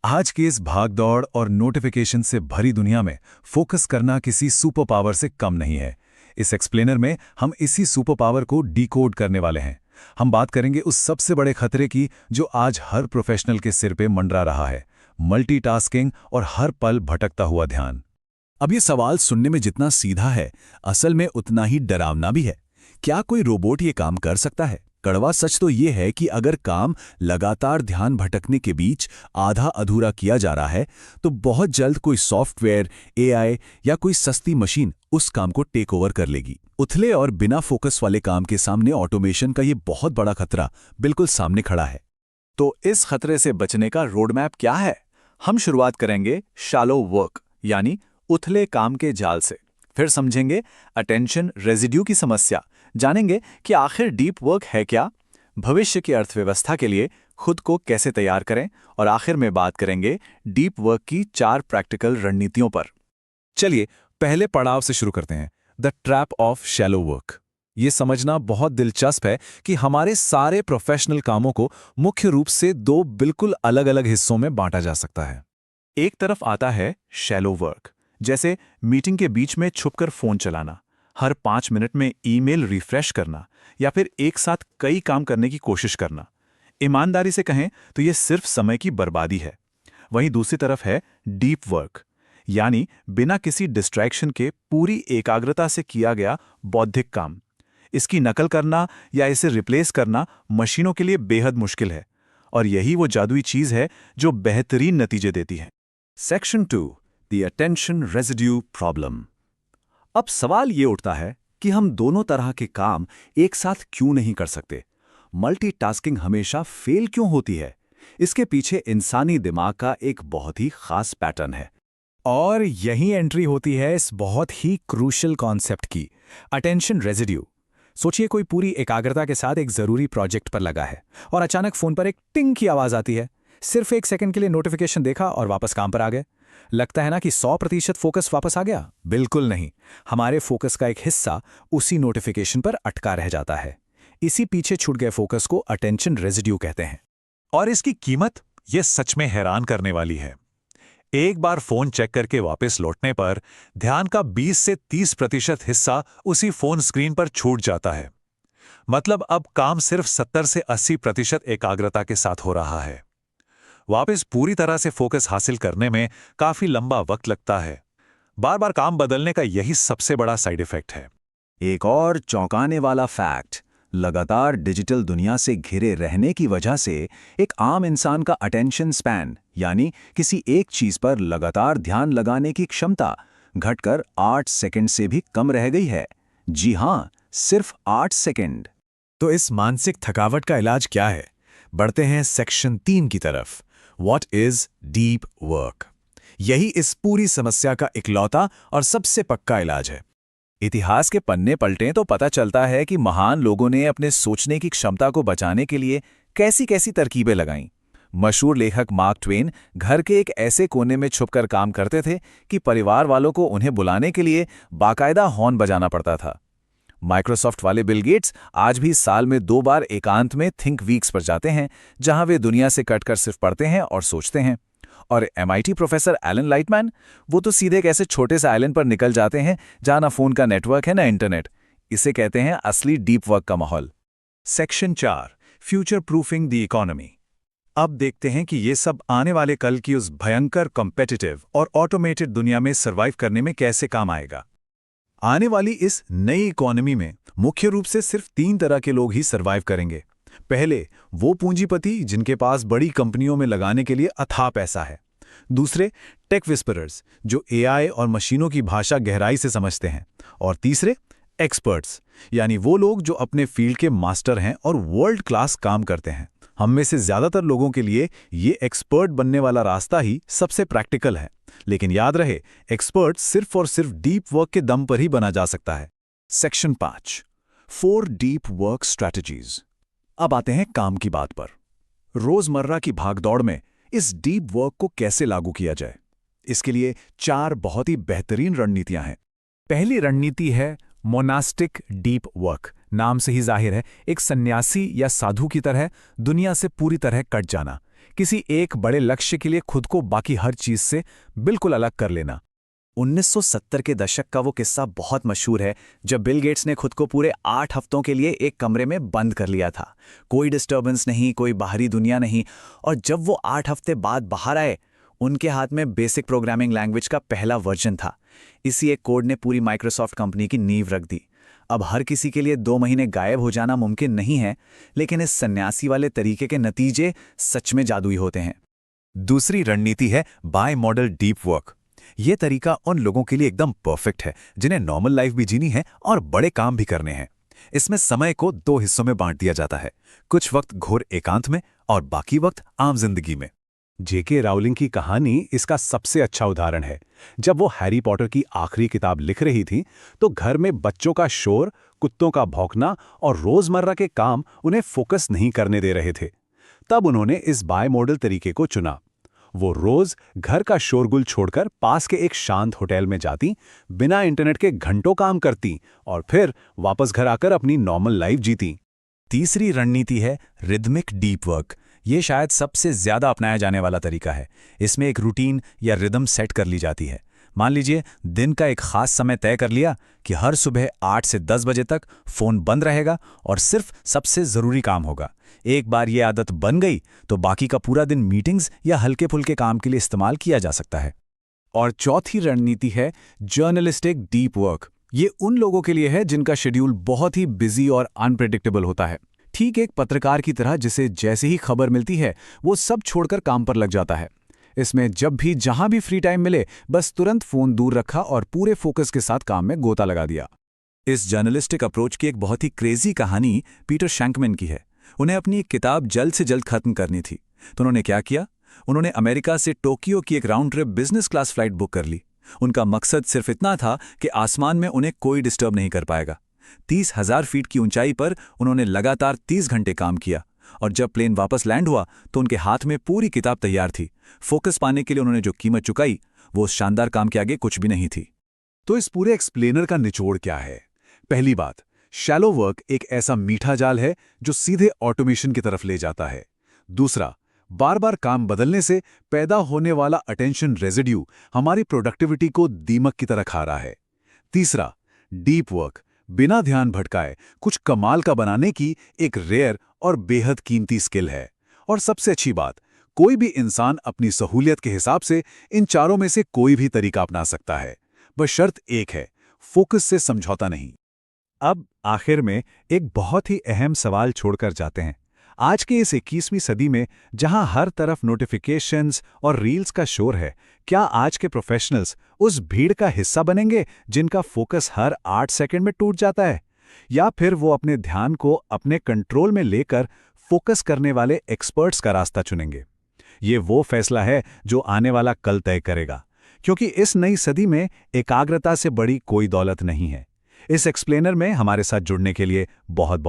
आज की इस भागदौड़ और नोटिफिकेशन से भरी दुनिया में फोकस करना किसी सुपर पावर से कम नहीं है। इस एक्सप्लेनर में हम इसी सुपर पावर को डिकोड करने वाले हैं। हम बात करेंगे उस सबसे बड़े खतरे की जो आज हर प्रोफेशनल के सिर पे मंडरा रहा है, मल्टीटास्किंग और हर पल भटकता हुआ ध्यान। अब ये सवाल सुनने में जितना सीधा है, असल में उतना ही डरावना भी है। क्या कोई रोबोट ये काम कर सकता है? कड़वा सच तो ये है कि अगर काम लगातार ध्यान भटकने के बीच आधा अधूरा किया जा रहा है, तो बहुत जल्द कोई सॉफ्टवेयर, एआई या कोई सस्ती मशीन उस काम को टेक ओवर कर लेगी। उथले और बिना फोकस वाले काम के सामने ऑटोमेशन का ये बहुत बड़ा खतरा बिल्कुल सामने खड़ा है। तो इस खतरे से बचने का रोडमैप क्या है? हम शुरुआत करेंगे शैलो वर्क यानी उथले काम के जाल से। फिर समझेंगे अटेंशन रेजिड्यू की समस्या, जानेंगे कि आखिर डीप वर्क है क्या, भविष्य की अर्थव्यवस्था के लिए खुद को कैसे तैयार करें, और आखिर में बात करेंगे डीप वर्क की 4 प्रैक्टिकल रणनीतियों पर। चलिए पहले पड़ाव से शुरू करते हैं, the trap of shallow work. ये समझना बहुत दिलचस्प है कि हमारे सारे प्रोफेशनल कामों को मुख्य रूप से 2 बिल्कुल अलग-अलग हिस्सों में बांटा जा सकता है। एक तरफ आता है शैलो वर्क, जैसे मीटिंग के बीच में छुपकर फोन चलाना, हर 5 मिनट में ईमेल रिफ्रेश करना, या फिर एक साथ कई काम करने की कोशिश करना। ईमानदारी से कहें तो ये सिर्फ समय की बर्बादी है। वहीं दूसरी तरफ है डीप वर्क, यानी बिना किसी डिस्ट्रैक्शन के पूरी एकाग्रता से किया गया बौद्धिक काम। इसकी नकल करना या इसे रिप्लेस करना मशीनों के लिए बेहद मुश्किल है, और यही वो जादुई चीज है जो बेहतरीन नतीजे देती है। Section 2, the attention residue problem. अब सवाल ये उठता है कि हम दोनों तरह के काम एक साथ क्यों नहीं कर सकते? मल्टीटास्किंग हमेशा फेल क्यों होती है? इसके पीछे इंसानी दिमाग का एक बहुत ही खास पैटर्न है। और यही एंट्री होती है इस बहुत ही क्रूशल कॉन्सेप्ट की, अटेंशन रेजिड्यू। सोचिए कोई पूरी एकाग्रता के साथ एक जरूरी प्रोजेक्ट पर लगा है और अचानक फोन पर एक टिंग की आवाज आती है। सिर्फ 1 सेकंड के लिए नोटिफिकेशन देखा और वापस काम पर आ गए। लगता है ना कि 100% फोकस वापस आ गया? बिल्कुल नहीं। हमारे फोकस का एक हिस्सा उसी नोटिफिकेशन पर अटका रह जाता है। इसी पीछे छूट गए फोकस को अटेंशन रेजिड्यू कहते हैं। और इसकी कीमत ये सच में हैरान करने वाली है। एक बार फोन चेक करके वापस लौटने पर ध्यान का 20 से 30% हिस्सा उसी फोन स्क्रीन पर छूट जाता है। मतलब अब काम सिर्फ 70 से 80% एकाग्रता के साथ हो रहा है। वापस पूरी तरह से फोकस हासिल करने में काफी लंबा वक्त लगता है। बार बार काम बदलने का यही सबसे बड़ा साइड इफेक्ट है। एक और चौंकाने वाला फैक्ट, लगातार डिजिटल दुनिया से घिरे रहने की वजह से एक आम इंसान का अटेंशन स्पैन यानी किसी एक चीज पर लगातार ध्यान लगाने की क्षमता घटकर 8 सेकंड से भी कम रह गई है। जी हां, सिर्फ 8 सेकंड। तो इस मानसिक थकावट का इलाज क्या है? बढ़ते हैं सेक्शन 3 की तरफ। What is deep work? यही इस पूरी समस्या का इकलौता और सबसे पक्का इलाज है। इतिहास के पन्ने पलटें तो पता चलता है कि महान लोगों ने अपने सोचने की क्षमता को बचाने के लिए कैसी कैसी तरकीबें लगाईं। मशहूर लेखक मार्क ट्वेन घर के एक ऐसे कोने में छुपकर काम करते थे कि परिवार वालों को उन्हें बुलाने के लिए बाकायदा हॉर्न बजाना पड़ता था। माइक्रोसॉफ्ट वाले बिल गेट्स आज भी साल में 2 बार एकांत में थिंक वीक्स पर जाते हैं, जहां वे दुनिया से कटकर सिर्फ पढ़ते हैं और सोचते हैं। और MIT प्रोफेसर एलन लाइटमैन, वो तो सीधे एक ऐसे छोटे से आइलैंड पर निकल जाते हैं जहां ना फोन का नेटवर्क है ना इंटरनेट। इसे कहते हैं असली डीप वर्क का माहौल। Section 4, future proofing the economy. अब देखते हैं कि ये सब आने वाले कल की उस भयंकर कॉम्पिटिटिव और ऑटोमेटेड दुनिया में सर्वाइव करने में कैसे काम आएगा। आने वाली इस नई इकोनॉमी में मुख्य रूप से सिर्फ 3 तरह के लोग ही सर्वाइव करेंगे। पहले, वो पूंजीपति जिनके पास बड़ी कंपनियों में लगाने के लिए अथाह पैसा है। दूसरे, टेक विस्परर्स जो AI और मशीनों की भाषा गहराई से समझते हैं। और तीसरे, एक्सपर्ट्स यानी वो लोग जो अपने फील्ड के मास्टर हैं और वर्ल्ड क्लास काम करते हैं। हम में से ज्यादातर लोगों के लिए ये एक्सपर्ट बनने वाला रास्ता ही सबसे प्रैक्टिकल है। लेकिन याद रहे, एक्सपर्ट सिर्फ और सिर्फ डीप वर्क के दम पर ही बना जा सकता है। Section 5, 4 deep work strategies. अब आते हैं काम की बात पर। रोजमर्रा की भागदौड़ में इस डीप वर्क को कैसे लागू किया जाए, इसके लिए 4 बहुत ही बेहतरीन रणनीतियां हैं। पहली रणनीति है मोनास्टिक डीप वर्क। नाम से ही जाहिर है, एक सन्यासी या साधु की तरह दुनिया से पूरी तरह कट जाना। किसी एक बड़े लक्ष्य के लिए खुद को बाकी हर चीज से बिल्कुल अलग कर लेना। 1970 के दशक का वो किस्सा बहुत मशहूर है, जब बिल गेट्स ने खुद को पूरे 8 हफ्तों के लिए एक कमरे में बंद कर लिया था। कोई डिस्टर्बेंस नहीं, कोई बाहरी दुनिया नहीं, और जब वो 8 हफ्ते बाद बाहर आए, उनके हाथ में बेसिक प्रोग्रामिंग लैंग्वेज का पहला वर्जन था। इसी एक कोड ने पूरी माइक्रोसॉफ्ट कंपनी की नींव रख दी। अब हर किसी के लिए 2 महीने गायब हो जाना मुमकिन नहीं है, लेकिन इस सन्यासी वाले तरीके के नतीजे सच में जादुई होते हैं। दूसरी रणनीति है बाय मॉडल डीप वर्क। ये तरीका उन लोगों के लिए एकदम परफेक्ट है जिन्हें नॉर्मल लाइफ भी जीनी है और बड़े काम भी करने हैं। इसमें समय को 2 हिस्सों में बांट दिया जाता है, कुछ वक्त घोर एकांत में और बाकी वक्त आम जिंदगी में। जेके राउलिंग की कहानी इसका सबसे अच्छा उदाहरण है। जब वो हैरी पॉटर की आखिरी किताब लिख रही थी तो घर में बच्चों का शोर, कुत्तों का भौंकना और रोजमर्रा के काम उन्हें फोकस नहीं करने दे रहे थे। तब उन्होंने इस बाय मॉडल तरीके को चुना। वो रोज घर का शोरगुल छोड़कर पास के एक शांत होटल में जाती, बिना इंटरनेट के घंटों काम करती और फिर वापस घर आकर अपनी नॉर्मल लाइफ जीती। तीसरी रणनीति है रिदमिक डीप वर्क। ये शायद सबसे ज्यादा अपनाया जाने वाला तरीका है। इसमें एक रूटीन या रिदम सेट कर ली जाती है। मान लीजिए दिन का एक खास समय तय कर लिया कि हर सुबह 8 से 10 बजे तक फोन बंद रहेगा और सिर्फ सबसे जरूरी काम होगा। एक बार ये आदत बन गई तो बाकी का पूरा दिन मीटिंग्स या हल्के फुल्के काम के लिए इस्तेमाल किया जा सकता है। और चौथी रणनीति है जर्नलिस्टिक डीप वर्क। ये उन लोगों के लिए है जिनका शेड्यूल बहुत ही बिजी और अनप्रेडिक्टेबल होता है, ठीक एक पत्रकार की तरह जिसे जैसे ही खबर मिलती है वो सब छोड़कर काम पर लग जाता है। इसमें जब भी जहां भी फ्री टाइम मिले बस तुरंत फोन दूर रखा और पूरे फोकस के साथ काम में गोता लगा दिया। इस जर्नलिस्टिक अप्रोच की एक बहुत ही क्रेजी कहानी पीटर शैंकमैन की है। उन्हें अपनी एक किताब जल्द से जल्द खत्म करनी थी, तो उन्होंने क्या किया? उन्होंने अमेरिका से टोक्यो की एक round trip business class flight book कर ली। उनका मकसद सिर्फ इतना था कि आसमान में उन्हें कोई डिस्टर्ब नहीं कर पाएगा। 30,000 फीट की ऊंचाई पर उन्होंने लगातार 30 घंटे काम किया और जब प्लेन वापस लैंड हुआ तो उनके हाथ में पूरी किताब तैयार थी। फोकस पाने के लिए उन्होंने जो कीमत चुकाई वो उस शानदार काम के आगे कुछ भी नहीं थी। तो इस पूरे एक्सप्लेनर का निचोड़ क्या है? पहली बात, शैलो वर्क एक ऐसा मीठा जाल है जो सीधे ऑटोमेशन की तरफ ले जाता है। दूसरा, बार बार काम बदलने से पैदा होने वाला अटेंशन रेजिड्यू हमारी प्रोडक्टिविटी को दीमक की तरह खा रहा है। तीसरा, डीप वर्क बिना ध्यान भटकाए कुछ कमाल का बनाने की एक रेयर और बेहद कीमती स्किल है। और सबसे अच्छी बात, कोई भी इंसान अपनी सहूलियत के हिसाब से इन चारों में से कोई भी तरीका अपना सकता है। बस शर्त एक है, फोकस से समझौता नहीं। अब आखिर में एक बहुत ही अहम सवाल छोड़कर जाते हैं। आज के इस 21वीं सदी में जहां हर तरफ नोटिफिकेशंस और रील्स का शोर है, क्या आज के प्रोफेशनल्स उस भीड़ का हिस्सा बनेंगे जिनका फोकस हर 8 सेकंड में टूट जाता है? या फिर वो अपने ध्यान को अपने कंट्रोल में लेकर फोकस करने वाले एक्सपर्ट्स का रास्ता चुनेंगे? ये वो फैसला है जो आने वाला कल तय करेगा, क्योंकि इस नई सदी में एकाग्रता से बड़ी कोई दौलत नहीं है। इस एक्सप्लेनर में हमारे साथ जुड़ने के लिए बहुत बहुत